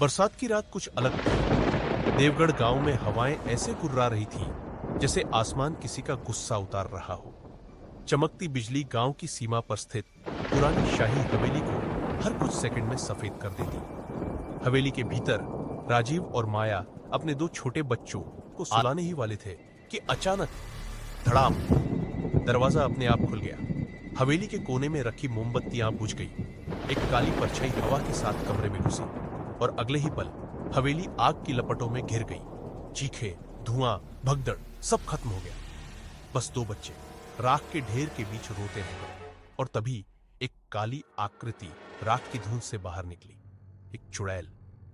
बरसात की रात कुछ अलग थी। देवगढ़ गांव में हवाएं ऐसे गुर्रा रही थी जैसे आसमान किसी का गुस्सा उतार रहा हो। चमकती बिजली गांव की सीमा पर स्थित पुरानी शाही हवेली को हर कुछ सेकंड में सफेद कर देती। हवेली के भीतर राजीव और माया अपने दो छोटे बच्चों को सुलाने ही वाले थे कि अचानक धड़ाम, दरवाजा अपने आप खुल गया। हवेली के कोने में रखी मोमबत्तियां बुझ गई। एक काली परछाई हवा के साथ कमरे में घुसी और अगले ही पल हवेली आग की लपटों में घिर गई। चीखे, धुआं, भगदड़ सब खत्म हो गया। बस दो बच्चे राख के ढेर के बीच रोते रह गए। और तभी एक काली आकृति राख की धुंध से बाहर निकली। एक चुड़ैल।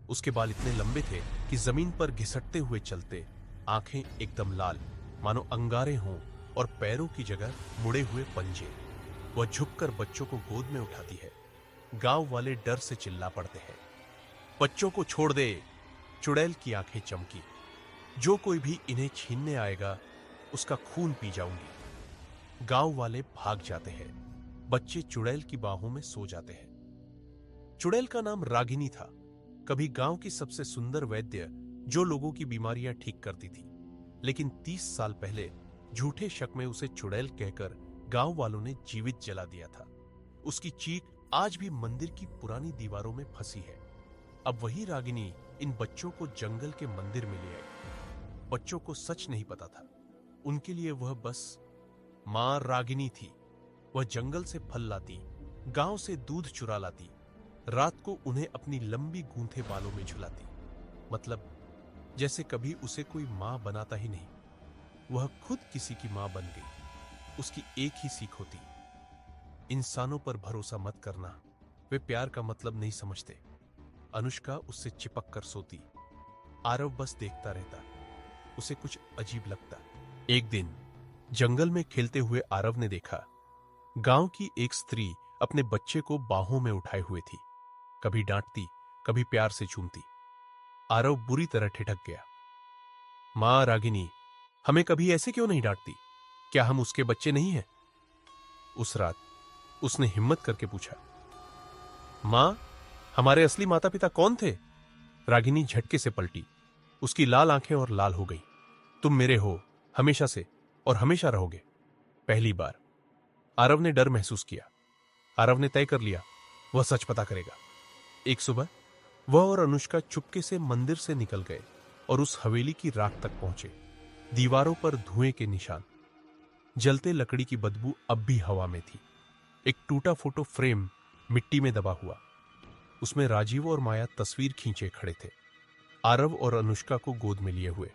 उसके बाल इतने लंबे थे कि जमीन पर घिसटते हुए चलते, आंखें एकदम लाल मानो अंगारे हों और पैरों की जगह मुड़े हुए पंजे। वह झुककर बच्चों को गोद में उठाती है। गांव वाले डर से चिल्ला पड़ते हैं, बच्चों को छोड़ दे। चुड़ैल की आंखें चमकी, जो कोई भी इन्हें छीनने आएगा उसका खून पी जाऊंगी। गांव वाले भाग जाते हैं। बच्चे चुड़ैल की बाहों में सो जाते हैं। चुड़ैल का नाम रागिनी था। कभी गांव की सबसे सुंदर वैद्य जो लोगों की बीमारियां ठीक करती थी। लेकिन 30 साल पहले झूठे शक में उसे चुड़ैल कहकर गांव वालों ने जीवित जला दिया था। उसकी चीख आज भी मंदिर की पुरानी दीवारों में फंसी है। अब वही रागिनी इन बच्चों को जंगल के मंदिर में ले आई। बच्चों को सच नहीं पता था। उनके लिए वह बस मां रागिनी थी। वह जंगल से फल लाती, गांव से दूध चुरा लाती, रात को उन्हें अपनी लंबी गूंथे बालों में झुलाती। मतलब जैसे कभी उसे कोई मां बनाता ही नहीं। वह खुद किसी की मां बन गई। उसकी एक ही सीख होती, इंसानों पर भरोसा मत करना, वे प्यार का मतलब नहीं समझते। अनुष्का उससे चिपक कर सोती। आरव बस देखता रहता। उसे कुछ अजीब लगता। एक दिन जंगल में खेलते हुए आरव ने देखा, गांव की एक स्त्री अपने बच्चे को बाहों में उठाए हुए थी। कभी डांटती, कभी प्यार से चूमती। आरव बुरी तरह ठिठक गया। मां रागिनी, हमें कभी ऐसे क्यों नहीं डांटती? क्या हम उसके बच्चे नहीं हैं? उस रात उसने हिम्मत करके पूछा, मां, हमारे असली माता पिता कौन थे? रागिनी झटके से पलटी। उसकी लाल आंखें और लाल हो गई। तुम मेरे हो, हमेशा से और हमेशा रहोगे। पहली बार आरव ने डर महसूस किया। आरव ने तय कर लिया, वह सच पता करेगा। एक सुबह वह और अनुष्का चुपके से मंदिर से निकल गए और उस हवेली की राख तक पहुंचे। दीवारों पर धुएं के निशान, जलते लकड़ी की बदबू अब भी हवा में थी। एक टूटा फोटो फ्रेम मिट्टी में दबा हुआ, उसमें राजीव और माया तस्वीर खींचे खड़े थे, आरव और अनुष्का को गोद में लिए हुए।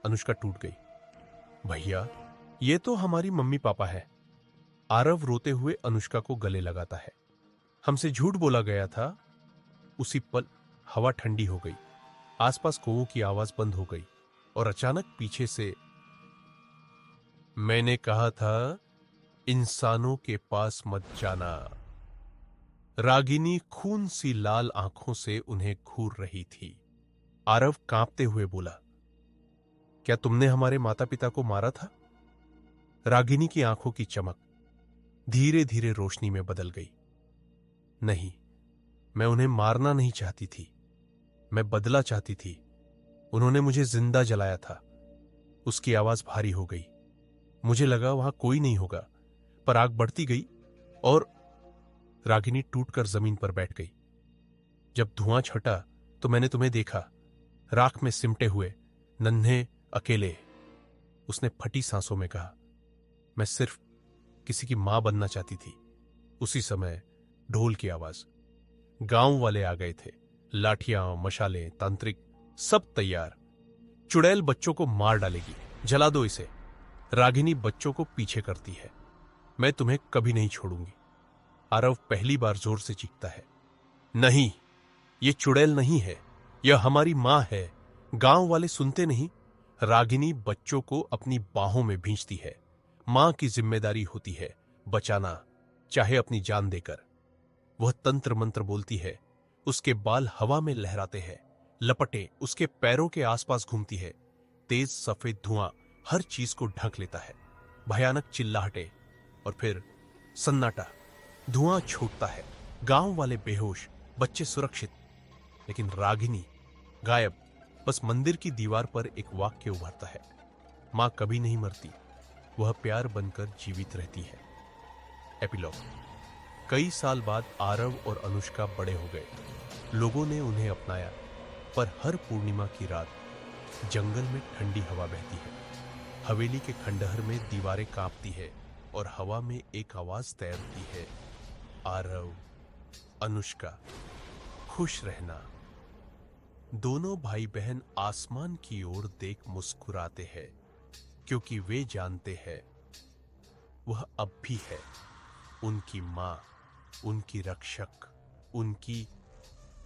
अनुष्का टूट गई। भैया, ये तो हमारी मम्मी पापा है। आरव रोते हुए अनुष्का को गले लगाता है। हमसे झूठ बोला गया था। उसी पल हवा ठंडी हो गई। आसपास कौवों की आवाज बंद हो गई और अचानक पीछे से, मैंने कहा था इंसानों के पास मत जाना। रागिनी खून सी लाल आंखों से उन्हें घूर रही थी। आरव कांपते हुए बोला, क्या तुमने हमारे माता पिता को मारा था? रागिनी की आंखों की चमक धीरे धीरे रोशनी में बदल गई। नहीं, मैं उन्हें मारना नहीं चाहती थी, मैं बदला चाहती थी। उन्होंने मुझे जिंदा जलाया था। उसकी आवाज भारी हो गई। मुझे लगा वहां कोई नहीं होगा, पर आग बढ़ती गई और रागिनी टूटकर जमीन पर बैठ गई। जब धुआं छटा तो मैंने तुम्हें देखा, राख में सिमटे हुए, नन्हे, अकेले। उसने फटी सांसों में कहा, मैं सिर्फ किसी की मां बनना चाहती थी। उसी समय ढोल की आवाज। गांव वाले आ गए थे। लाठियां, मशालें, तांत्रिक, सब तैयार। चुड़ैल बच्चों को मार डालेगी, जला दो इसे। रागिनी बच्चों को पीछे करती है। मैं तुम्हें कभी नहीं छोड़ूंगी। आरव पहली बार जोर से चीखता है, नहीं, ये चुड़ैल नहीं है, यह हमारी मां है। गांव वाले सुनते नहीं। रागिनी बच्चों को अपनी बाहों में भींचती है। मां की जिम्मेदारी होती है बचाना, चाहे अपनी जान देकर। वह तंत्र मंत्र बोलती है। उसके बाल हवा में लहराते हैं, लपटें उसके पैरों के आसपास घूमती है। तेज सफेद धुआं हर चीज को ढक लेता है। भयानक चिल्लाहटें और फिर सन्नाटा। धुआं छूटता है। गांव वाले बेहोश, बच्चे सुरक्षित। लेकिन रागिनी गायब। बस मंदिर की दीवार पर एक वाक्य उभरता है, मां कभी नहीं मरती, वह प्यार बनकर जीवित रहती है। एपिलॉग। कई साल बाद आरव और अनुष्का बड़े हो गए। लोगों ने उन्हें अपनाया, पर हर पूर्णिमा की रात जंगल में ठंडी हवा बहती है। हवेली के खंडहर में दीवारें कांपती है और हवा में एक आवाज तैरती है, आरव, अनुष्का, खुश रहना। दोनों भाई बहन आसमान की ओर देख मुस्कुराते हैं, क्योंकि वे जानते हैं वह अब भी है, उनकी मां, उनकी रक्षक, उनकी